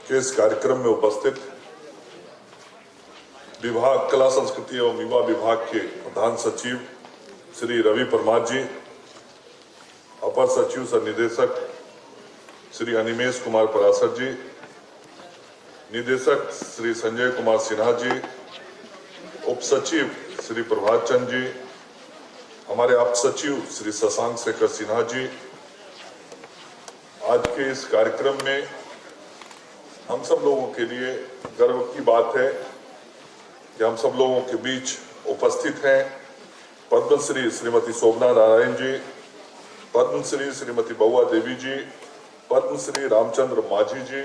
के इस कार्यक्रम में उपस्थित विभाग कला संस्कृति एवं युवा विभाग के प्रधान सचिव श्री रवि परमार जी, अपर सचिव सह निदेशक श्री अनिमेश कुमार पराशर जी, निदेशक श्री संजय कुमार सिन्हा जी, उप सचिव श्री प्रभात चंद जी, हमारे आप सचिव श्री शशांक शेखर सिन्हा जी, आज के इस कार्यक्रम में हम सब लोगों के लिए गर्व की बात है कि हम सब लोगों के बीच उपस्थित हैं पद्मश्री श्रीमती शोभना नारायण जी, पद्मश्री श्रीमती बउआ देवी जी, पद्मश्री रामचंद्र माझी जी।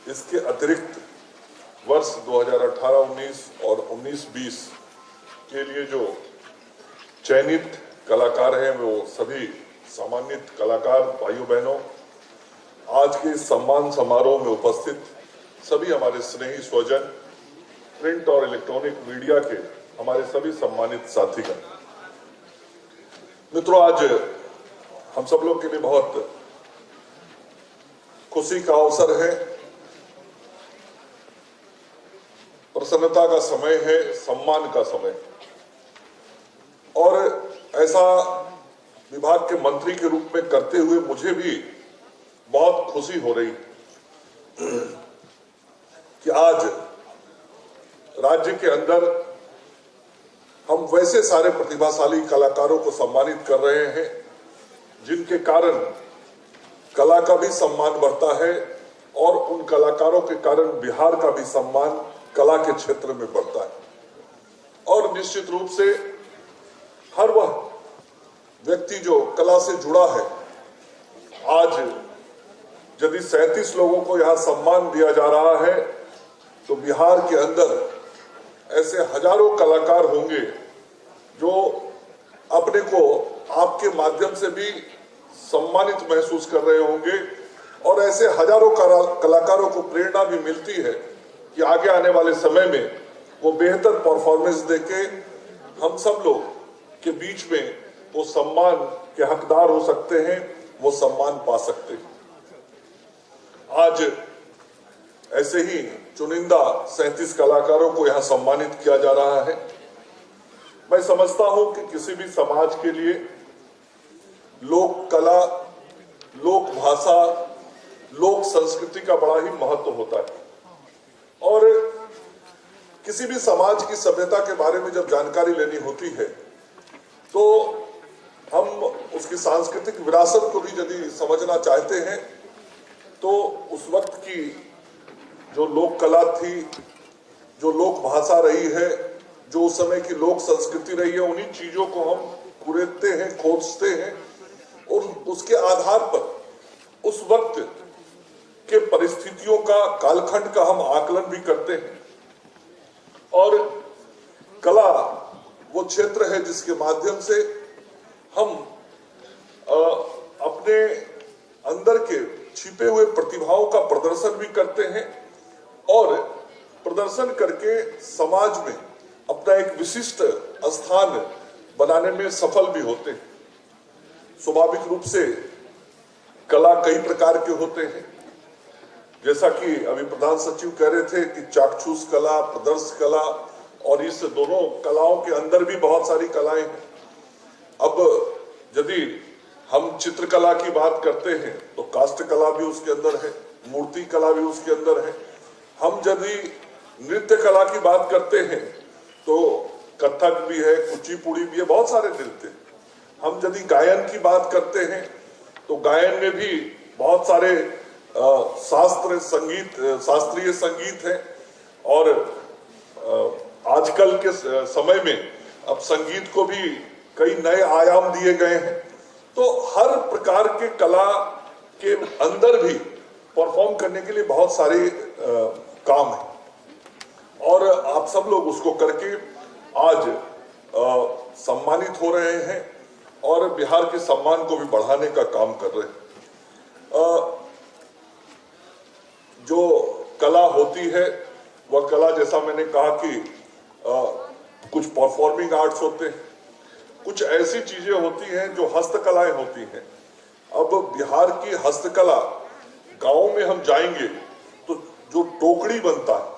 इसके अतिरिक्त वर्ष 2018-19 और 19-20 के लिए जो चयनित कलाकार हैं वो सभी सम्मानित कलाकार भाइयों बहनों, आज के इस सम्मान समारोह में उपस्थित सभी हमारे स्नेही स्वजन, प्रिंट और इलेक्ट्रॉनिक मीडिया के हमारे सभी सम्मानित साथीगण। मित्रों, आज हम सब लोग के लिए बहुत खुशी का अवसर है, प्रसन्नता का समय है, सम्मान का समय। और ऐसा विभाग के मंत्री के रूप में करते हुए मुझे भी बहुत खुशी हो रही कि आज राज्य के अंदर हम वैसे सारे प्रतिभाशाली कलाकारों को सम्मानित कर रहे हैं जिनके कारण कला का भी सम्मान बढ़ता है और उन कलाकारों के कारण बिहार का भी सम्मान कला के क्षेत्र में बढ़ता है। और निश्चित रूप से हर वह व्यक्ति जो कला से जुड़ा है, आज यदि 37 लोगों को यहां सम्मान दिया जा रहा है तो बिहार के अंदर ऐसे हजारों कलाकार होंगे जो अपने को आपके माध्यम से भी सम्मानित महसूस कर रहे होंगे और ऐसे हजारों कलाकारों को प्रेरणा भी मिलती है कि आगे आने वाले समय में वो बेहतर परफॉर्मेंस देके हम सब लोग के बीच में वो सम्मान के हकदार हो सकते हैं, वो सम्मान पा सकते हैं। आज ऐसे ही चुनिंदा 37 कलाकारों को यहाँ सम्मानित किया जा रहा है। मैं समझता हूं कि किसी भी समाज के लिए लोक कला, लोक भाषा, लोक संस्कृति का बड़ा ही महत्व होता है। और किसी भी समाज की सभ्यता के बारे में जब जानकारी लेनी होती है तो हम उसकी सांस्कृतिक विरासत को भी यदि समझना चाहते हैं तो उस वक्त की जो लोक कला थी, जो लोक भाषा रही है, जो उस समय की लोक संस्कृति रही है, उन्हीं चीजों को हम कुरेदते हैं, खोजते हैं और उसके आधार पर उस वक्त के परिस्थितियों का, कालखंड का हम आकलन भी करते हैं। और कला वो क्षेत्र है जिसके माध्यम से हम अपने अंदर के छिपे हुए प्रतिभाओं का प्रदर्शन भी करते हैं और प्रदर्शन करके समाज में अपना एक विशिष्ट स्थान बनाने में सफल भी होते हैं। स्वाभाविक रूप से कला कई प्रकार के होते हैं, जैसा कि अभी प्रधान सचिव कह रहे थे कि चाक्षुष कला, प्रदर्श कला, और इस दोनों कलाओं के अंदर भी बहुत सारी कलाएं हैं। अब यदि हम चित्रकला की बात करते हैं तो काष्ठ कला भी उसके अंदर है, मूर्ति कला भी उसके अंदर है। हम यदि नृत्य कला की बात करते हैं तो कथक भी है, कुचिपुड़ी भी है, बहुत सारे नृत्य। हम यदि गायन की बात करते हैं तो गायन में भी बहुत सारे शास्त्रीय संगीत है। और आजकल के समय में अब संगीत को भी कई नए आयाम दिए गए हैं। तो हर प्रकार के कला के अंदर भी परफॉर्म करने के लिए बहुत सारे काम है और आप सब लोग उसको करके आज सम्मानित हो रहे हैं और बिहार के सम्मान को भी बढ़ाने का काम कर रहे हैं। जो कला होती है वह कला, जैसा मैंने कहा कि कुछ परफॉर्मिंग आर्ट्स होते हैं, कुछ ऐसी चीजें होती हैं जो हस्तकलाएं होती हैं। अब बिहार की हस्तकला, गांव में हम जाएंगे तो जो टोकरी बनता है,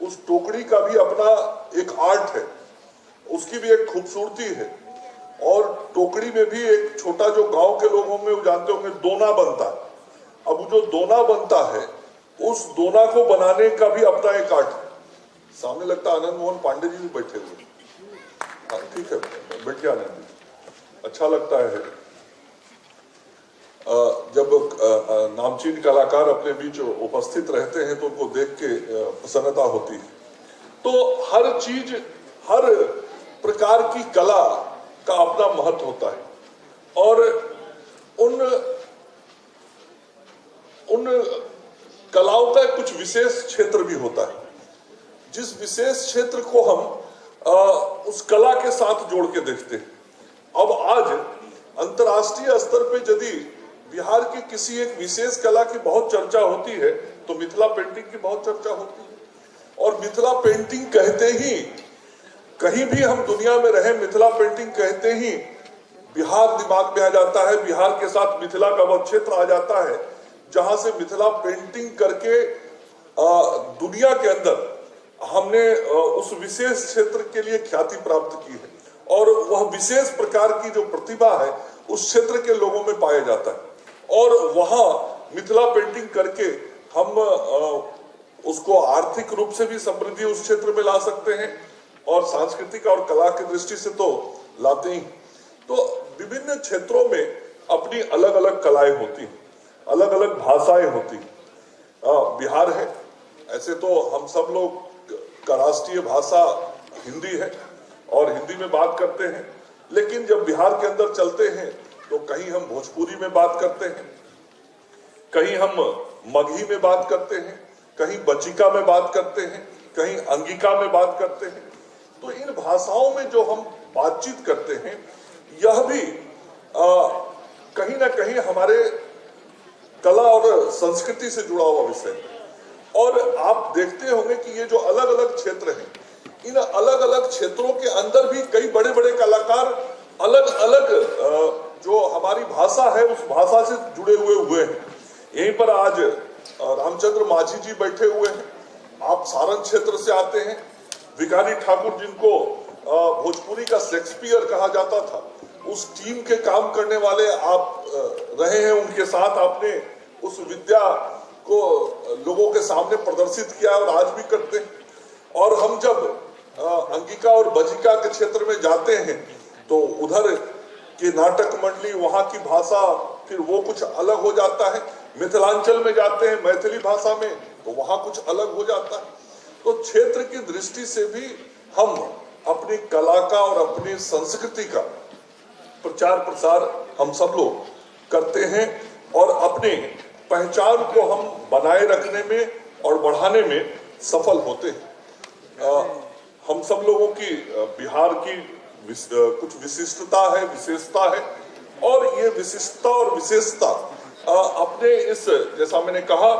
उस टोकरी का भी अपना एक आर्ट है, उसकी भी एक खूबसूरती है। और टोकरी में भी एक छोटा, जो गांव के लोगों में वो जानते होंगे, दोना बनता है। अब जो दोना बनता है, उस दोना को बनाने का भी अपना एक आर्ट है। सामने लगता है आनंद मोहन पांडे जी भी बैठे हुए। हाँ ठीक है, बैठिए आनंद जी, अच्छा लगता है जब नामचीन कलाकार अपने बीच उपस्थित रहते हैं तो उनको देख के प्रसन्नता होती है। तो हर चीज, हर प्रकार की कला का अपना महत्व होता है और उन कलाओं का कुछ विशेष क्षेत्र भी होता है, जिस विशेष क्षेत्र को हम उस कला के साथ जोड़ के देखते हैं। अब आज अंतर्राष्ट्रीय स्तर पे यदि बिहार की किसी एक विशेष कला की बहुत चर्चा होती है तो मिथिला पेंटिंग की बहुत चर्चा होती है। और मिथिला पेंटिंग कहते ही, कहीं भी हम दुनिया में रहे, मिथिला पेंटिंग कहते ही बिहार दिमाग में आ जाता है। बिहार के साथ मिथिला का वह क्षेत्र आ जाता है जहां से मिथिला पेंटिंग करके दुनिया के अंदर हमने उस विशेष क्षेत्र के लिए ख्याति प्राप्त की है और वह विशेष प्रकार की जो प्रतिभा है उस क्षेत्र के लोगों में पाया जाता है। और वहां मिथिला पेंटिंग करके हम उसको आर्थिक रूप से भी समृद्धि उस क्षेत्र में ला सकते हैं और सांस्कृतिक और कला की दृष्टि से तो लाते ही। तो विभिन्न क्षेत्रों में अपनी अलग अलग कलाएं होती हैं, अलग अलग भाषाएं होती हैं। बिहार है, ऐसे तो हम सब लोग का राष्ट्रीय भाषा हिंदी है और हिंदी में बात करते हैं, लेकिन जब बिहार के अंदर चलते हैं तो कहीं हम भोजपुरी में बात करते हैं, कहीं हम मगही में बात करते हैं, कहीं बचिका में बात करते हैं, कहीं अंगिका में बात करते हैं। तो इन भाषाओं में जो हम बातचीत करते हैं, यह भी कहीं ना कहीं हमारे कला और संस्कृति से जुड़ा हुआ विषय है। और आप देखते होंगे कि ये जो अलग अलग क्षेत्र हैं, इन अलग अलग क्षेत्रों के अंदर भी कई बड़े बड़े कलाकार अलग अलग जो हमारी भाषा है उस भाषा से जुड़े हुए हैं। यहीं पर आज रामचंद्र माझी जी बैठे हुए हैं, आप सारण क्षेत्र से आते हैं। भिखारी ठाकुर, जिनको भोजपुरी का शेक्सपियर कहा जाता था, उस टीम के काम करने वाले आप रहे हैं, उनके साथ आपने उस विद्या को लोगों के सामने प्रदर्शित किया और आज भी करते हैं। और हम जब अंगिका और बजिका के क्षेत्र में जाते हैं तो उधर की नाटक मंडली, वहां की भाषा, फिर वो कुछ अलग हो जाता है। मिथिलांचल में जाते हैं मैथिली भाषा में तो वहां कुछ अलग हो जाता है। तो क्षेत्र की दृष्टि से भी हम अपनी कला का और अपनी संस्कृति का प्रचार प्रसार हम सब लोग करते हैं और अपनी पहचान को हम बनाए रखने में और बढ़ाने में सफल होते हैं। हम सब लोगों की बिहार की कुछ विशिष्टता है, विशेषता है और ये विशिष्टता और विशेषता अपने इस, जैसा मैंने कहा,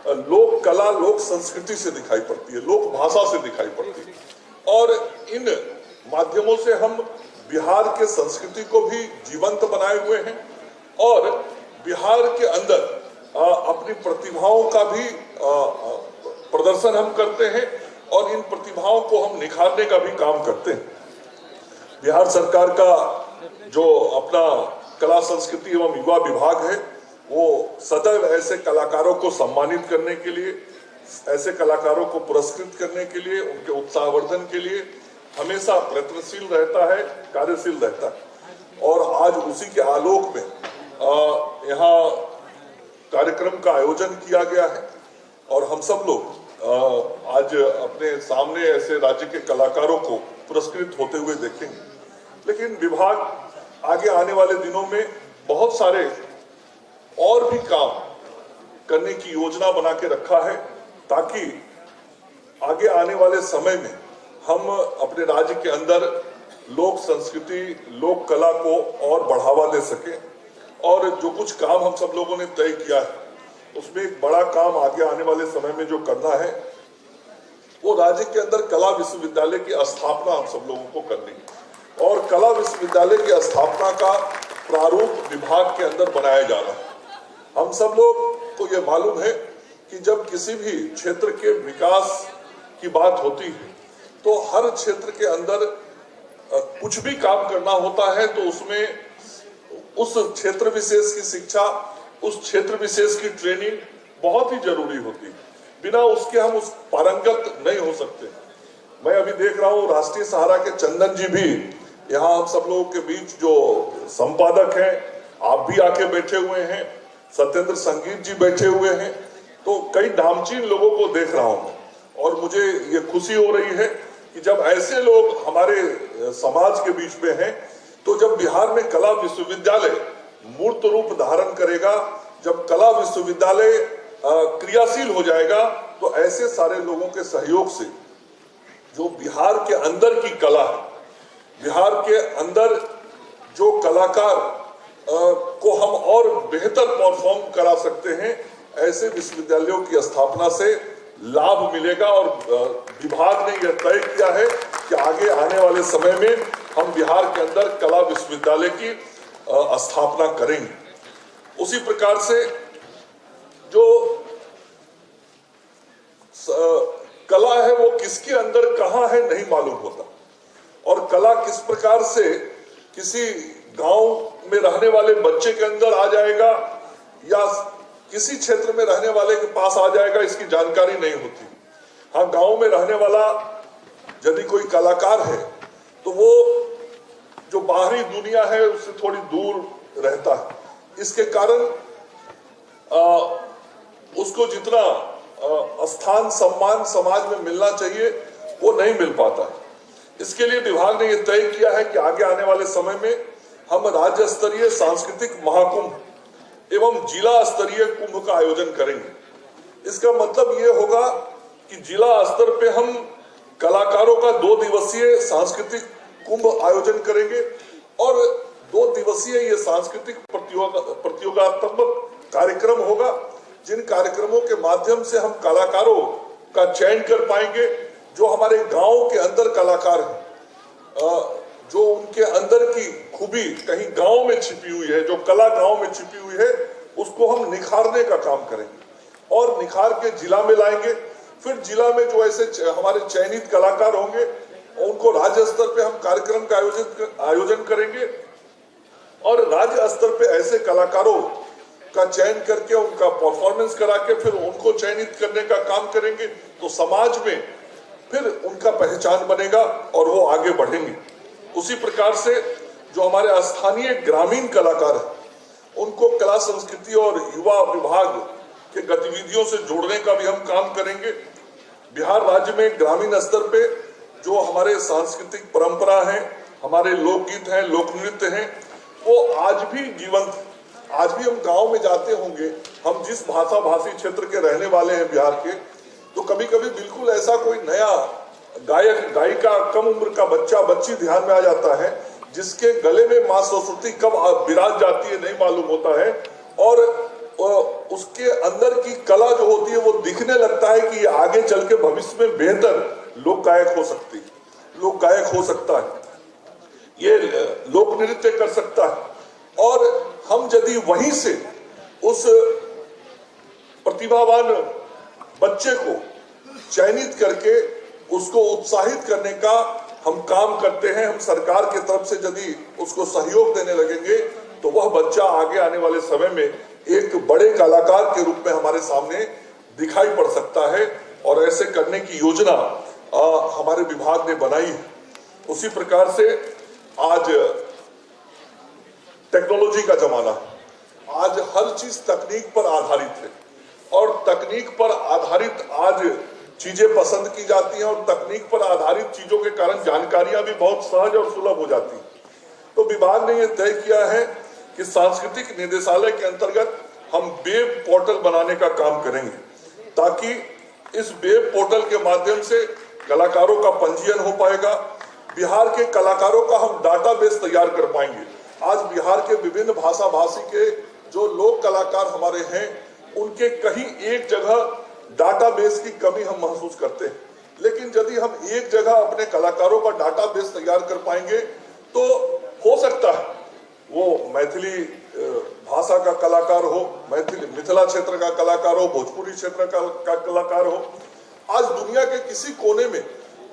लोक कला लोक संस्कृति से दिखाई पड़ती है, लोक भाषा से दिखाई पड़ती है। और इन माध्यमों से हम बिहार के संस्कृति को भी जीवंत बनाए हुए हैं और बिहार के अंदर अपनी प्रतिभाओं का भी प्रदर्शन हम करते हैं और इन प्रतिभाओं को हम निखारने का भी काम करते हैं। बिहार सरकार का जो अपना कला संस्कृति एवं युवा विभाग है, वो सदैव ऐसे कलाकारों को सम्मानित करने के लिए, ऐसे कलाकारों को पुरस्कृत करने के लिए, उनके उत्साहवर्धन के लिए हमेशा प्रयत्नशील रहता है, कार्यशील रहता है। और आज उसी के आलोक में यहाँ कार्यक्रम का आयोजन किया गया है और हम सब लोग आज अपने सामने ऐसे राज्य के कलाकारों को पुरस्कृत होते हुए देखेंगे। लेकिन विभाग आगे आने वाले दिनों में बहुत सारे और भी काम करने की योजना बना के रखा है ताकि आगे आने वाले समय में हम अपने राज्य के अंदर लोक संस्कृति, लोक कला को और बढ़ावा दे सके। और जो कुछ काम हम सब लोगों ने तय किया है उसमें एक बड़ा काम आगे आने वाले समय में जो करना है वो राज्य के अंदर कला विश्वविद्यालय की स्थापना हम सब लोगों को करनी है। और कला विश्वविद्यालय की स्थापना का प्रारूप विभाग के अंदर बनाया जा रहा है। हम सब लोग को ये मालूम है कि जब किसी भी क्षेत्र के विकास की बात होती है तो हर क्षेत्र के अंदर कुछ भी काम करना होता है तो उसमें उस क्षेत्र विशेष की शिक्षा, उस क्षेत्र विशेष की ट्रेनिंग बहुत ही जरूरी होती है। बिना उसके हम उस पारंगत नहीं हो सकते। मैं अभी देख रहा हूँ राष्ट्रीय सहारा के चंदन जी भी यहाँ हम सब लोगों के बीच जो संपादक हैं, आप भी आके बैठे हुए हैं, सत्येंद्र संगीत जी बैठे हुए हैं, तो कई नामचीन लोगों को देख रहा हूँ और मुझे ये खुशी हो रही है कि जब ऐसे लोग हमारे समाज के बीच में हैं, तो जब बिहार में कला विश्वविद्यालय मूर्त रूप धारण करेगा, जब कला विश्वविद्यालय क्रियाशील हो जाएगा, तो ऐसे सारे लोगों के सहयोग से जो बिहार के अंदर की कला है, बिहार के अंदर जो कलाकार को हम और बेहतर परफॉर्म करा सकते हैं, ऐसे विश्वविद्यालयों की स्थापना से लाभ मिलेगा। और विभाग ने यह तय किया है कि आगे आने वाले समय में हम बिहार के अंदर कला विश्वविद्यालय की स्थापना करेंगे। उसी प्रकार से जो कला है वो किसके अंदर कहाँ है नहीं मालूम होता, और कला किस प्रकार से किसी गांव में रहने वाले बच्चे के अंदर आ जाएगा या किसी क्षेत्र में रहने वाले के पास आ जाएगा, इसकी जानकारी नहीं होती। हाँ, गांव में रहने वाला यदि कोई कलाकार है तो वो जो बाहरी दुनिया है उससे थोड़ी दूर रहता है। इसके कारण उसको जितना स्थान सम्मान समाज में मिलना चाहिए वो नहीं मिल पाता है। इसके लिए विभाग ने यह तय किया है कि आगे आने वाले समय में हम राज्य स्तरीय सांस्कृतिक महाकुंभ एवं जिला स्तरीय कुंभ का आयोजन करेंगे। इसका मतलब ये होगा कि जिला स्तर पे हम कलाकारों का 2 दिवसीय सांस्कृतिक कुंभ आयोजन करेंगे और 2 दिवसीय ये सांस्कृतिक प्रतियोगात्मक कार्यक्रम होगा, जिन कार्यक्रमों के माध्यम से हम कलाकारों का चयन कर पाएंगे जो हमारे गांव के अंदर कलाकार हैं, जो उनके अंदर की खूबी कहीं गांव में छिपी हुई है, जो कला गांव में छिपी हुई है, उसको हम निखारने का काम करेंगे और निखार के जिला में लाएंगे। फिर जिला में जो ऐसे हमारे चयनित कलाकार होंगे उनको राज्य स्तर पे हम कार्यक्रम का आयोजन करेंगे और राज्य स्तर पे ऐसे कलाकारों का चयन करके उनका परफॉर्मेंस करा के फिर उनको चयनित करने का काम करेंगे। तो समाज में फिर उनका पहचान बनेगा और वो आगे बढ़ेंगे। उसी प्रकार से जो हमारे स्थानीय ग्रामीण कलाकार हैं उनको कला संस्कृति और युवा विभाग के गतिविधियों से जोड़ने का भी हम काम करेंगे। बिहार राज्य में ग्रामीण स्तर पे जो हमारे सांस्कृतिक परंपरा है, हमारे लोकगीत हैं, लोक नृत्य हैं, वो आज भी जीवंत। आज भी हम गांव में जाते होंगे, हम जिस भाषा भाषी क्षेत्र के रहने वाले हैं बिहार के, तो कभी कभी बिल्कुल ऐसा कोई नया गायक गायिका कम उम्र का बच्चा बच्ची ध्यान में आ जाता है जिसके गले में मां सरस्वती कब विराज जाती है नहीं मालूम होता है और उसके अंदर की कला जो होती है वो दिखने लगता है कि आगे चल के भविष्य में बेहतर लोक गायक हो सकती है, लोक गायक हो सकता है, ये लोक नृत्य कर सकता है। और हम यदि वहीं से उस प्रतिभावान बच्चे को चयनित करके उसको उत्साहित करने का हम काम करते हैं, हम सरकार की तरफ से यदि उसको सहयोग देने लगेंगे तो वह बच्चा आगे आने वाले समय में एक बड़े कलाकार के रूप में हमारे सामने दिखाई पड़ सकता है और ऐसे करने की योजना हमारे विभाग ने बनाई है। उसी प्रकार से आज टेक्नोलॉजी का जमाना है, आज हर चीज तकनीक पर आधारित है और तकनीक पर आधारित आज चीजें पसंद की जाती हैं और तकनीक पर आधारित चीजों के कारण जानकारियां भी बहुत सहज और सुलभ हो जाती हैं। तो विभाग ने यह तय किया है कि सांस्कृतिक निदेशालय के अंतर्गत हम वेब पोर्टल बनाने का काम करेंगे ताकि इस वेब पोर्टल के माध्यम से कलाकारों का पंजीयन हो पाएगा, बिहार के कलाकारों का हम डाटाबेस तैयार कर पाएंगे। आज बिहार के विभिन्न भाषा भाषी के जो लोक कलाकार हमारे हैं उनके कहीं एक जगह डाटाबेस की कमी हम महसूस करते हैं, लेकिन यदि हम एक जगह अपने कलाकारों का डाटाबेस तैयार कर पाएंगे तो हो सकता है वो मैथिली भाषा का कलाकार हो, मिथिला क्षेत्र का कलाकार हो, भोजपुरी क्षेत्र का कलाकार हो, आज दुनिया के किसी कोने में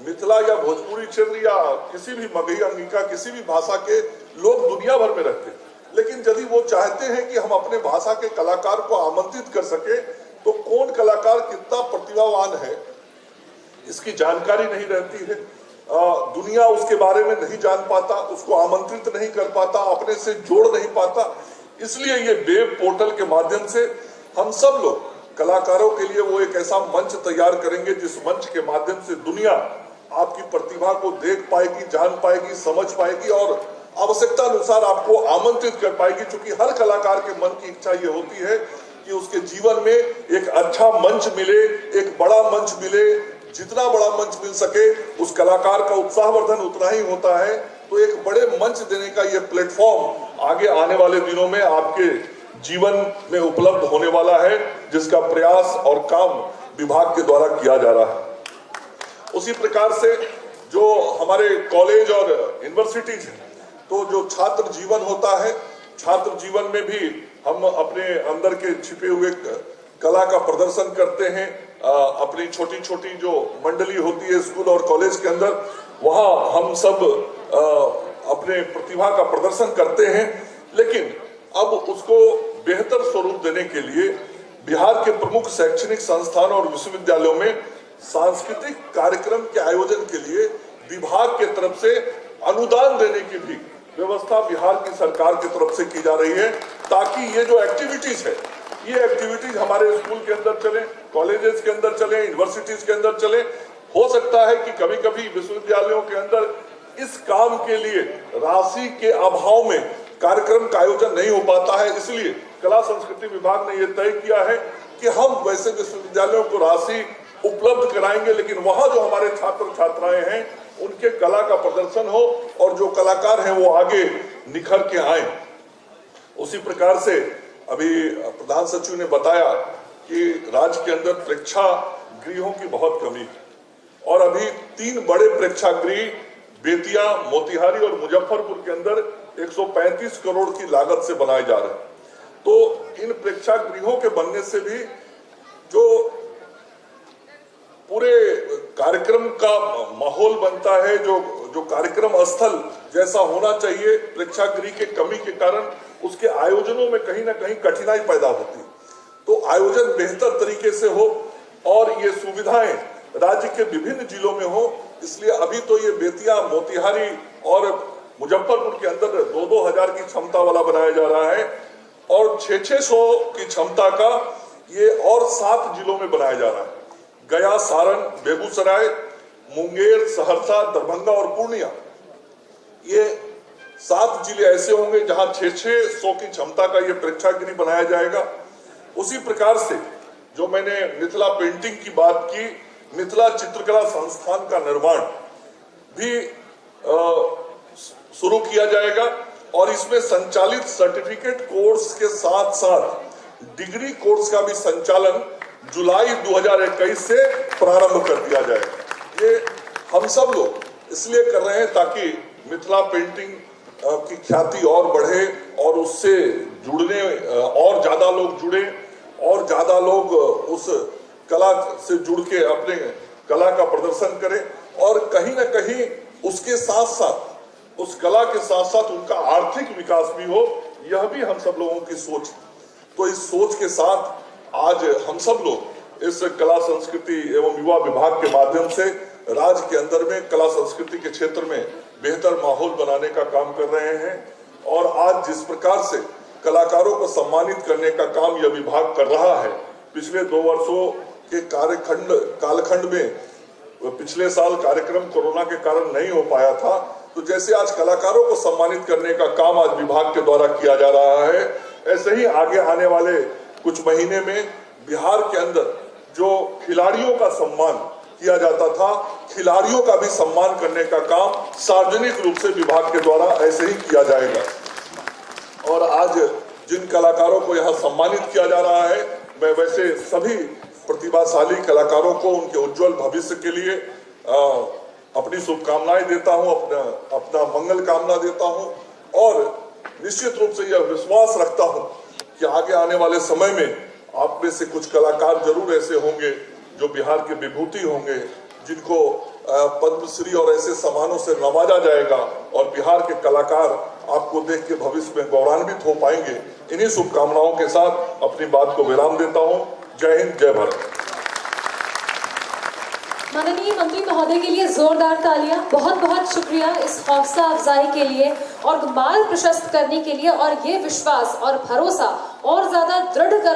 मिथिला या भोजपुरी क्षेत्र या किसी भी मगही अंगिका किसी भी भाषा के लोग दुनिया भर में रहते हैं, लेकिन यदि वो चाहते हैं कि हम अपने भाषा के कलाकार को आमंत्रित कर सके तो कौन कलाकार कितना प्रतिभावान है इसकी जानकारी नहीं रहती है। दुनिया उसके बारे में नहीं जान पाता, उसको आमंत्रित नहीं कर पाता, अपने से जोड़ नहीं पाता। इसलिए ये वेब पोर्टल के माध्यम से हम सब लोग कलाकारों के लिए वो एक ऐसा मंच तैयार करेंगे जिस मंच के माध्यम से दुनिया आपकी प्रतिभा को देख पाएगी, जान पाएगी, समझ पाएगी और आवश्यकता अनुसार आपको आमंत्रित कर पाएगी। क्योंकि हर कलाकार के मन की इच्छा ये होती है कि उसके जीवन में एक अच्छा मंच मिले, एक बड़ा मंच मिले। जितना बड़ा मंच मिल सके उस कलाकार का उत्साहवर्धन उतना ही होता है। तो एक बड़े मंच देने का ये प्लेटफॉर्म आगे आने वाले दिनों में आपके जीवन में उपलब्ध होने वाला है, जिसका प्रयास और काम विभाग के द्वारा किया जा रहा है। उसी प्रकार से जो हमारे कॉलेज और यूनिवर्सिटीज हैं, तो जो छात्र जीवन होता है, छात्र जीवन में भी हम अपने अंदर के छिपे हुए कला का प्रदर्शन करते हैं। अपनी छोटी छोटी जो मंडली होती है स्कूल और कॉलेज के अंदर, वहाँ हम सब अपने प्रतिभा का प्रदर्शन करते हैं। लेकिन अब उसको बेहतर स्वरूप देने के लिए बिहार के प्रमुख शैक्षणिक संस्थानों और विश्वविद्यालयों में सांस्कृतिक कार्यक्रम के आयोजन के लिए विभाग के तरफ से अनुदान देने की भी व्यवस्था बिहार की सरकार की तरफ से की जा रही है, ताकि ये जो एक्टिविटीज है, ये एक्टिविटीज हमारे स्कूल के अंदर चले, कॉलेजेस के अंदर चले, यूनिवर्सिटीज के अंदर चले। हो सकता है कि कभी कभी विश्वविद्यालयों के अंदर इस काम के लिए राशि के अभाव में कार्यक्रम का आयोजन नहीं हो पाता है। इसलिए कला संस्कृति विभाग ने यह तय किया है कि हम वैसे विश्वविद्यालयों को राशि उपलब्ध कराएंगे, लेकिन वहां जो हमारे छात्र छात्राएं हैं उनके कला का प्रदर्शन हो और जो कलाकार हैं वो आगे निखर के आए। उसी प्रकार से अभी प्रधान सचिव ने बताया कि राज्य के अंदर प्रेक्षागृहों की बहुत कमी है और अभी 3 बड़े प्रेक्षागृह बेतिया, मोतिहारी और मुजफ्फरपुर के अंदर 135 करोड़ की लागत से बनाए जा रहे हैं। तो इन प्रेक्षागृहों के बनने से भी जो पूरे कार्यक्रम का माहौल बनता है, जो कार्यक्रम स्थल जैसा होना चाहिए, प्रेक्षागृह के कमी के कारण उसके आयोजनों में कहीं ना कहीं कठिनाई पैदा होती है। तो आयोजन बेहतर तरीके से हो और ये सुविधाएं राज्य के विभिन्न जिलों में हो। इसलिए अभी तो ये बेतिया, मोतिहारी और मुजफ्फरपुर के अंदर 2-2 हजार की क्षमता वाला बनाया जा रहा है और 600-600 की क्षमता का ये और 7 जिलों में बनाया जा रहा है। गया, सारण, बेगूसराय, मुंगेर, सहरसा, दरभंगा और पूर्णिया, ये 7 जिले ऐसे होंगे जहां 600 की क्षमता का ये प्रेक्षागृह बनाया जाएगा। उसी प्रकार से जो मैंने मिथिला पेंटिंग की बात की, मिथिला चित्रकला संस्थान का निर्माण भी शुरू किया जाएगा और इसमें संचालित सर्टिफिकेट कोर्स के साथ साथ डिग्री कोर्स का भी संचालन जुलाई 2021 से प्रारंभ कर दिया जाएगा। ये हम सब लोग इसलिए कर रहे हैं ताकि मिथिला पेंटिंग की ख्याति और बढ़े और उससे जुड़ने और ज्यादा लोग जुड़े और ज्यादा लोग उस कला से जुड़ के अपने कला का प्रदर्शन करें और कहीं ना कहीं उसके साथ साथ, उस कला के साथ साथ उनका आर्थिक विकास भी हो। यह भी हम सब लोगों की सोच। तो इस सोच के साथ आज हम सब लोग इस कला संस्कृति एवं युवा विभाग के माध्यम से राज्य के अंदर में कला संस्कृति के क्षेत्र में बेहतर माहौल बनाने का काम कर रहे हैं। और आज जिस प्रकार से कलाकारों को सम्मानित करने का काम यह विभाग कर रहा है, पिछले 2 वर्षों के कालखंड में पिछले साल कार्यक्रम कोरोना के कारण नहीं हो पाया था, तो जैसे आज कलाकारों को सम्मानित करने का काम आज विभाग के द्वारा किया जा रहा है, ऐसे ही आगे आने वाले कुछ महीने में बिहार के अंदर जो खिलाड़ियों का सम्मान किया जाता था, खिलाड़ियों का भी सम्मान करने का काम सार्वजनिक रूप से विभाग के द्वारा ऐसे ही किया जाएगा। और आज जिन कलाकारों को यहाँ सम्मानित किया जा रहा है, मैं वैसे सभी प्रतिभाशाली कलाकारों को उनके उज्जवल भविष्य के लिए अपनी शुभकामनाएं देता हूं, अपना मंगल कामना देता हूं और निश्चित रूप से यह विश्वास रखता हूं कि आगे आने वाले समय में आप में से कुछ कलाकार जरूर ऐसे होंगे जो बिहार के विभूति होंगे, जिनको पद्मश्री और ऐसे सम्मानों से नवाजा जाएगा और बिहार के कलाकार आपको देख के भविष्य में गौरवान्वित हो पाएंगे। इन्हीं शुभकामनाओं के साथ अपनी बात को विराम देता हूं। जय हिंद, जय भारत। माननीय मंत्री महोदय के लिए जोरदार तालियां। बहुत बहुत शुक्रिया इस हौसला अफजाई के लिए और मार्ग प्रशस्त करने के लिए और ये विश्वास और भरोसा और ज्यादा दृढ़ कर